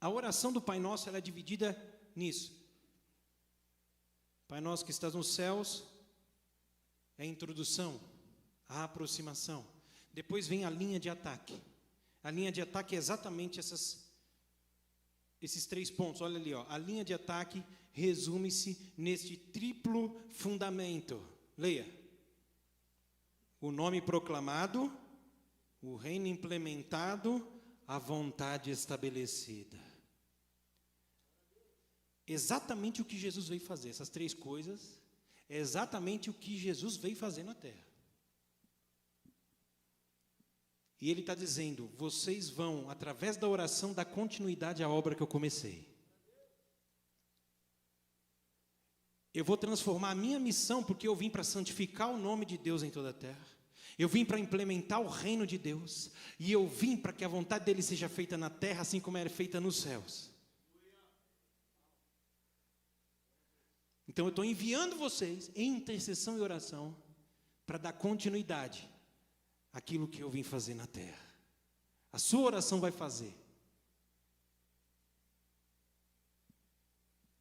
A oração do Pai Nosso, ela é dividida nisso. Pai Nosso que estás nos céus, é a introdução, a aproximação. Depois vem a linha de ataque. A linha de ataque é exatamente esses 3 pontos. Olha ali, ó. A linha de ataque resume-se neste triplo fundamento. Leia. O nome proclamado, o reino implementado, a vontade estabelecida. Exatamente o que Jesus veio fazer. Essas 3 coisas é exatamente o que Jesus veio fazer na terra. E ele está dizendo, vocês vão, através da oração, dar continuidade à obra que eu comecei. Eu vou transformar a minha missão, porque eu vim para santificar o nome de Deus em toda a terra. Eu vim para implementar o reino de Deus. E eu vim para que a vontade dele seja feita na terra, assim como é feita nos céus. Então eu estou enviando vocês em intercessão e oração para dar continuidade àquilo que eu vim fazer na terra. A sua oração vai fazer.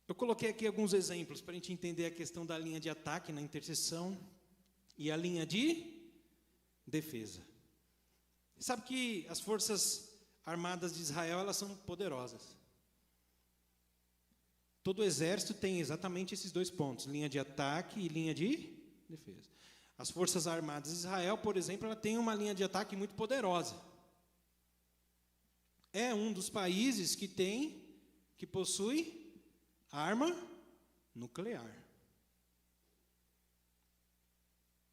Eu coloquei aqui alguns exemplos para a gente entender a questão da linha de ataque na intercessão e a linha de defesa. Sabe que as forças armadas de Israel, elas são poderosas. Todo o exército tem exatamente esses 2 pontos, linha de ataque e linha de defesa. As forças armadas de Israel, por exemplo, ela tem uma linha de ataque muito poderosa. É um dos países que possui arma nuclear.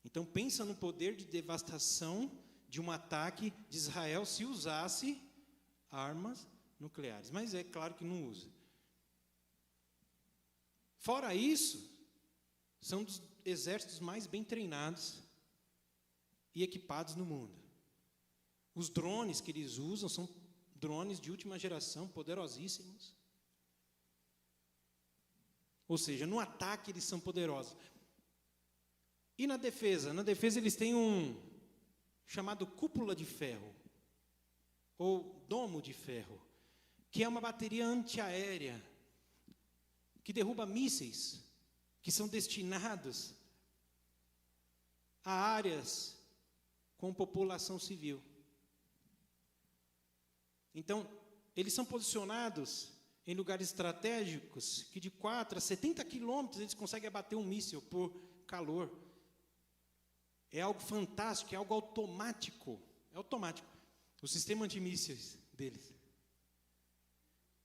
Então pensa no poder de devastação de um ataque de Israel se usasse armas nucleares. Mas é claro que não usa. Fora isso, são dos exércitos mais bem treinados e equipados no mundo. Os drones que eles usam são drones de última geração, poderosíssimos. Ou seja, no ataque eles são poderosos. E na defesa? Na defesa eles têm um chamado cúpula de ferro, ou domo de ferro, que é uma bateria antiaérea, que derruba mísseis, que são destinados a áreas com população civil. Então, eles são posicionados em lugares estratégicos que de 4 a 70 quilômetros eles conseguem abater um míssil por calor. É algo fantástico, é algo automático. É automático. O sistema antimísseis deles.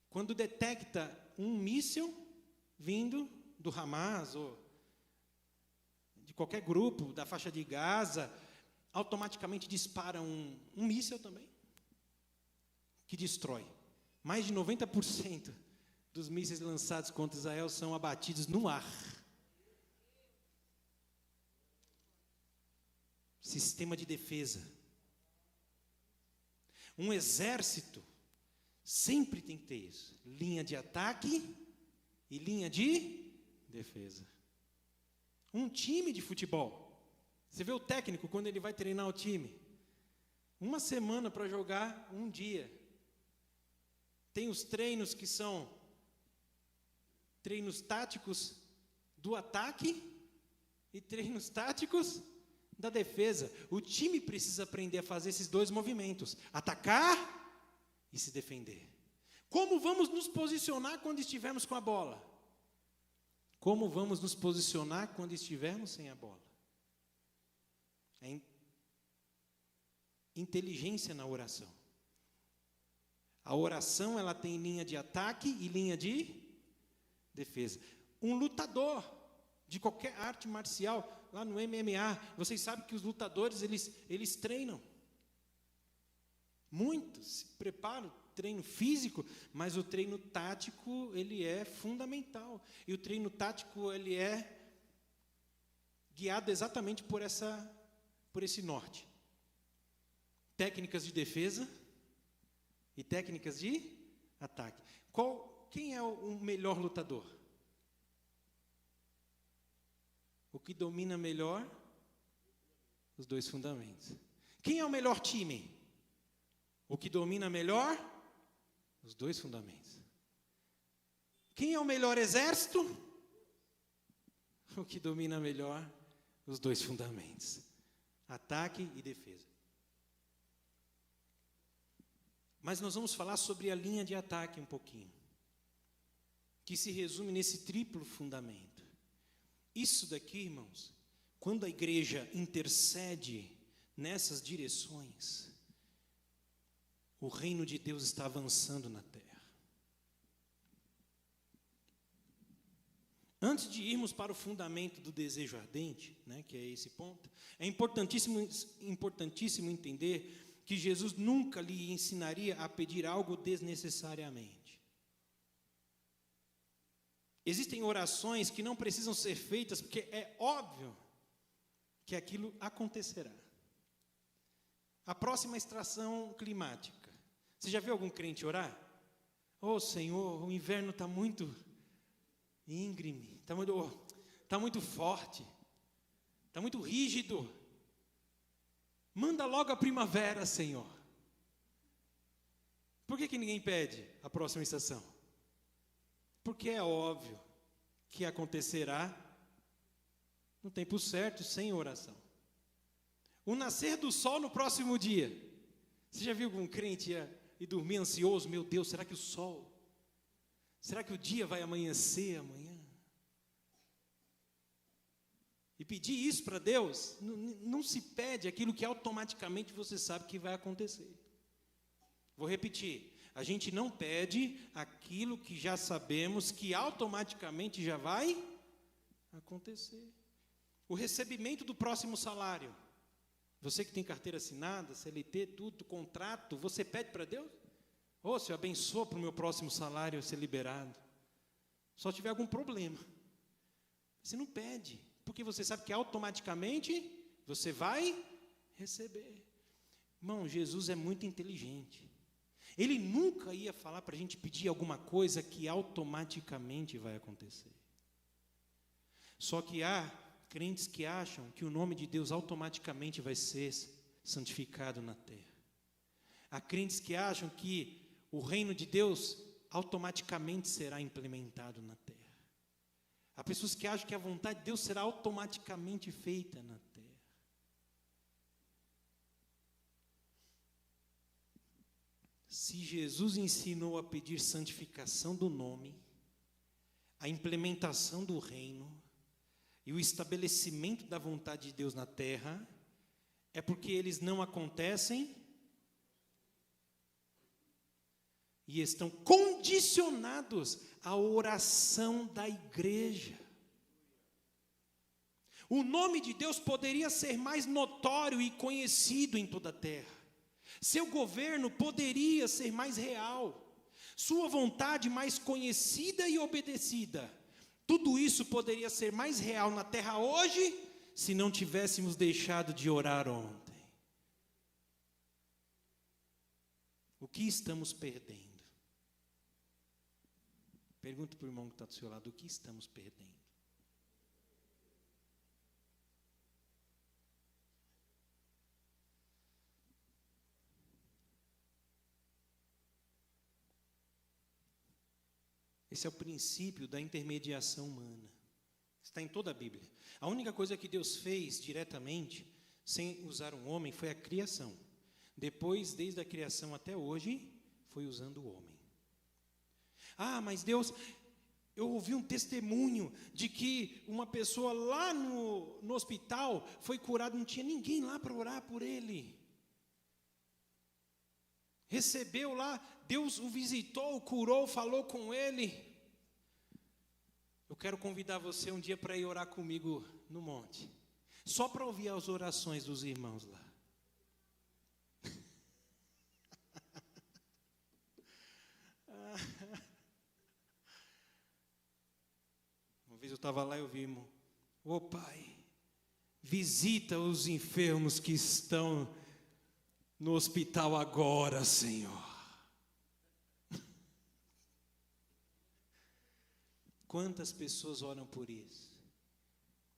Quando detecta um míssil vindo do Hamas ou de qualquer grupo da faixa de Gaza, automaticamente dispara um míssil também, que destrói. Mais de 90% dos mísseis lançados contra Israel são abatidos no ar. Sistema de defesa. Um exército sempre tem que ter isso. Linha de ataque e linha de defesa. Um time de futebol. Você vê o técnico quando ele vai treinar o time. Uma semana para jogar, um dia. Tem os treinos que são treinos táticos do ataque e treinos táticos da defesa. O time precisa aprender a fazer esses dois movimentos: atacar e se defender. Como vamos nos posicionar quando estivermos com a bola? Como vamos nos posicionar quando estivermos sem a bola? É inteligência na oração. A oração, ela tem linha de ataque e linha de defesa. Um lutador de qualquer arte marcial, lá no MMA, vocês sabem que os lutadores, eles treinam. Muitos se preparam, treino físico, mas o treino tático, ele é fundamental. E o treino tático, ele é guiado exatamente por esse norte. Técnicas de defesa e técnicas de ataque. Quem é o melhor lutador? O que domina melhor os dois fundamentos. Quem é o melhor time? O que domina melhor os dois fundamentos. Quem é o melhor exército? O que domina melhor os dois fundamentos. Ataque e defesa. Mas nós vamos falar sobre a linha de ataque um pouquinho, que se resume nesse triplo fundamento. Isso daqui, irmãos, quando a igreja intercede nessas direções, o reino de Deus está avançando na terra. Antes de irmos para o fundamento do desejo ardente, que é esse ponto, é importantíssimo entender que Jesus nunca lhe ensinaria a pedir algo desnecessariamente. Existem orações que não precisam ser feitas porque é óbvio que aquilo acontecerá. A próxima estação climática. Você já viu algum crente orar? Oh, Senhor, o inverno está muito íngreme, está muito forte, está muito rígido. Manda logo a primavera, Senhor. Por que ninguém pede a próxima estação? Porque é óbvio que acontecerá no tempo certo, sem oração. O nascer do sol no próximo dia. Você já viu algum crente ir dormir ansioso? Meu Deus, será que o sol? Será que o dia vai amanhecer amanhã? E pedir isso para Deus, não se pede aquilo que automaticamente você sabe que vai acontecer. Vou repetir, a gente não pede aquilo que já sabemos que automaticamente já vai acontecer. O recebimento do próximo salário. Você que tem carteira assinada, CLT, tudo, contrato, você pede para Deus? Ô, Senhor, abençoa para o meu próximo salário ser liberado. Só tiver algum problema. Você não pede, porque você sabe que automaticamente você vai receber. Irmão, Jesus é muito inteligente. Ele nunca ia falar para a gente pedir alguma coisa que automaticamente vai acontecer. Só que há crentes que acham que o nome de Deus automaticamente vai ser santificado na terra. Há crentes que acham que o reino de Deus automaticamente será implementado na terra. Há pessoas que acham que a vontade de Deus será automaticamente feita na terra. Se Jesus ensinou a pedir santificação do nome, a implementação do reino e o estabelecimento da vontade de Deus na terra, é porque eles não acontecem e estão condicionados à oração da igreja. O nome de Deus poderia ser mais notório e conhecido em toda a terra. Seu governo poderia ser mais real. Sua vontade mais conhecida e obedecida. Tudo isso poderia ser mais real na terra hoje, se não tivéssemos deixado de orar ontem. O que estamos perdendo? Pergunta para o irmão que está do seu lado, o que estamos perdendo? Esse é o princípio da intermediação humana. Está em toda a Bíblia. A única coisa que Deus fez diretamente, sem usar um homem, foi a criação. Depois, desde a criação até hoje, foi usando o homem. Ah, mas Deus, eu ouvi um testemunho de que uma pessoa lá no hospital foi curada, não tinha ninguém lá para orar por ele. Recebeu lá, Deus o visitou, o curou, falou com ele. Eu quero convidar você um dia para ir orar comigo no monte, só para ouvir as orações dos irmãos lá. Uma vez eu estava lá e eu vi, irmão, ô Pai, visita os enfermos que estão no hospital agora, Senhor. Quantas pessoas oram por isso?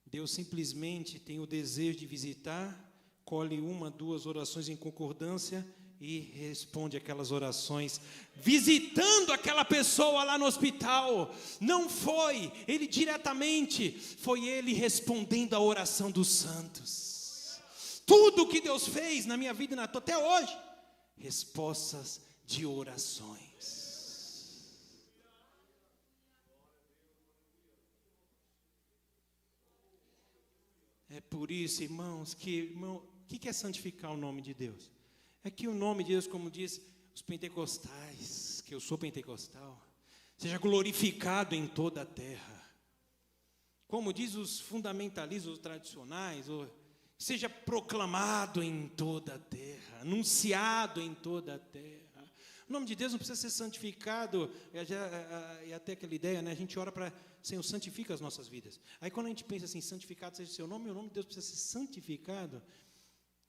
Deus simplesmente tem o desejo de visitar, colhe uma, duas orações em concordância e responde aquelas orações, visitando aquela pessoa lá no hospital. Não foi ele diretamente, foi ele respondendo a oração dos santos. Tudo que Deus fez na minha vida e na tua, até hoje, respostas de orações. É por isso, irmãos, o que é santificar o nome de Deus? É que o nome de Deus, como diz os pentecostais, que eu sou pentecostal, seja glorificado em toda a terra. Como diz os fundamentalistas, os tradicionais, seja proclamado em toda a terra, anunciado em toda a terra. O nome de Deus não precisa ser santificado, e até aquela ideia, né? A gente ora para, Senhor, santifica as nossas vidas. Aí quando a gente pensa assim, santificado seja o seu nome, o nome de Deus precisa ser santificado.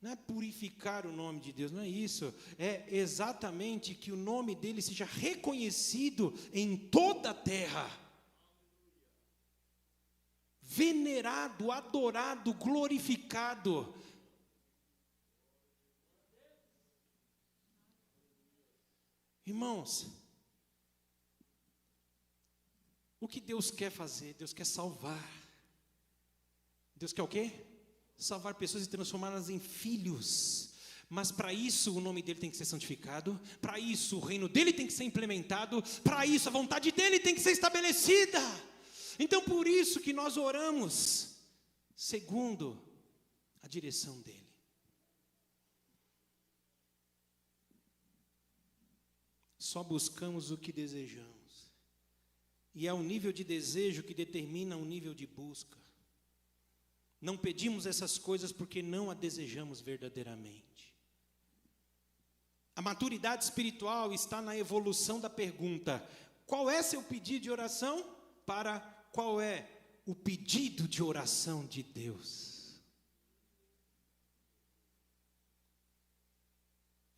Não é purificar o nome de Deus, não é isso. É exatamente que o nome dele seja reconhecido em toda a terra. Venerado, adorado, glorificado. Irmãos, o que Deus quer fazer? Deus quer salvar. Deus quer o quê? Salvar pessoas e transformá-las em filhos. Mas para isso o nome dele tem que ser santificado. Para isso o reino dele tem que ser implementado. Para isso a vontade dele tem que ser estabelecida. Então por isso que nós oramos segundo a direção dele. Só buscamos o que desejamos. E é o nível de desejo que determina o nível de busca. Não pedimos essas coisas porque não a desejamos verdadeiramente. A maturidade espiritual está na evolução da pergunta: qual é seu pedido de oração? Para qual é o pedido de oração de Deus.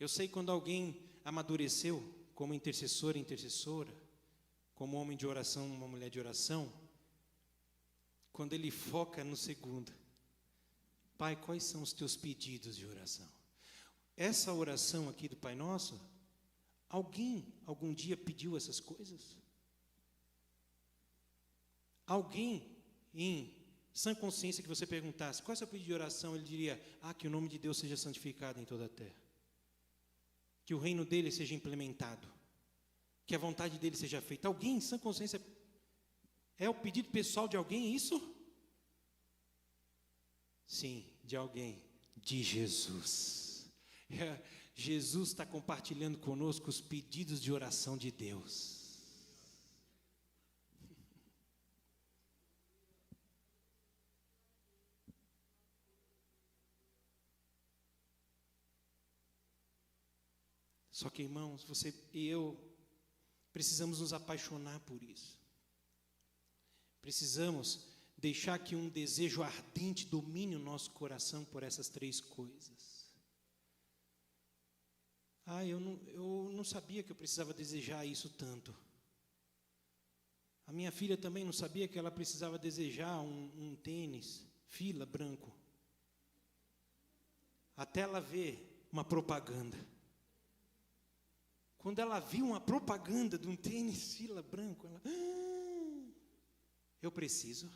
Eu sei quando alguém amadureceu como intercessor e intercessora, como homem de oração, uma mulher de oração, quando ele foca no segundo. Pai, quais são os teus pedidos de oração? Essa oração aqui do Pai Nosso, alguém algum dia pediu essas coisas? Alguém, em sã consciência, que você perguntasse, qual é o seu pedido de oração? Ele diria, que o nome de Deus seja santificado em toda a terra. Que o reino dele seja implementado. Que a vontade dele seja feita. Alguém, em sã consciência, é o pedido pessoal de alguém isso? Sim, de alguém. De Jesus. Jesus está compartilhando conosco os pedidos de oração de Deus. Só que, irmãos, você e eu precisamos nos apaixonar por isso. Precisamos deixar que um desejo ardente domine o nosso coração por essas três coisas. Eu não sabia que eu precisava desejar isso tanto. A minha filha também não sabia que ela precisava desejar um tênis, fila, branco. Até ela ver uma propaganda. Quando ela viu uma propaganda de um tênis fila branco, ela, eu preciso,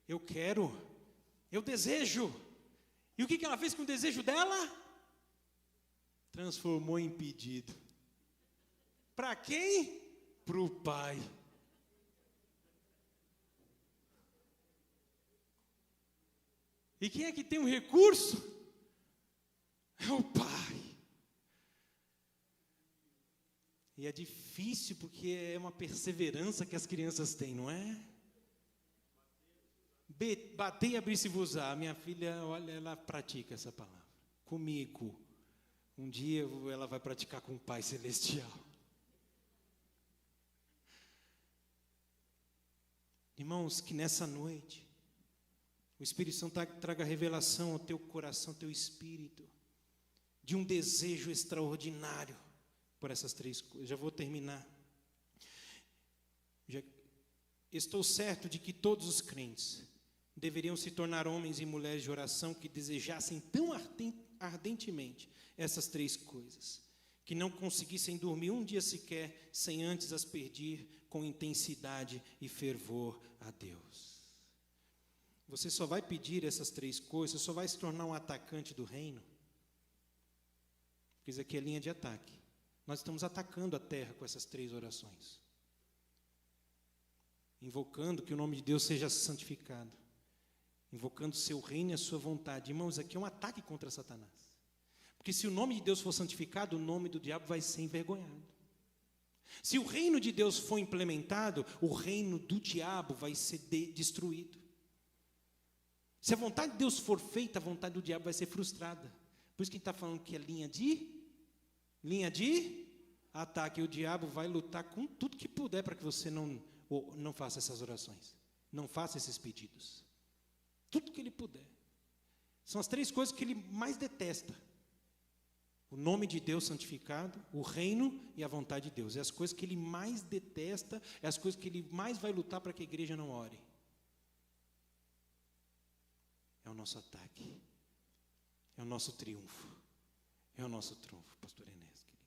eu quero, eu desejo. E o que ela fez com o desejo dela? Transformou em pedido. Para quem? Para o pai. E quem é que tem um recurso? É o pai. E é difícil porque é uma perseverança que as crianças têm, não é? Bater e abrir-se vos a. Minha filha, olha, ela pratica essa palavra. Comigo. Um dia ela vai praticar com o Pai Celestial. Irmãos, que nessa noite o Espírito Santo traga revelação ao teu coração, ao teu espírito, de um desejo extraordinário por essas três coisas. Já vou terminar. Estou certo de que todos os crentes deveriam se tornar homens e mulheres de oração que desejassem tão ardentemente essas três coisas, que não conseguissem dormir um dia sequer sem antes as pedir com intensidade e fervor a Deus. Você só vai pedir essas três coisas, só vai se tornar um atacante do reino, porque isso aqui é linha de ataque. Nós estamos atacando a terra com essas três orações, invocando que o nome de Deus seja santificado, invocando o seu reino e a sua vontade. Irmãos, aqui é um ataque contra Satanás. Porque se o nome de Deus for santificado, o nome do diabo vai ser envergonhado. Se o reino de Deus for implementado, o reino do diabo vai ser destruído. Se a vontade de Deus for feita, a vontade do diabo vai ser frustrada. Por isso que a gente está falando que é linha de ataque. O diabo vai lutar com tudo que puder para que você não faça essas orações. Não faça esses pedidos. Tudo que ele puder. São as três coisas que ele mais detesta. O nome de Deus santificado, o reino e a vontade de Deus. É as coisas que ele mais detesta, é as coisas que ele mais vai lutar para que a igreja não ore. É o nosso ataque. É o nosso triunfo. É o nosso trunfo, pastor Enes, querido.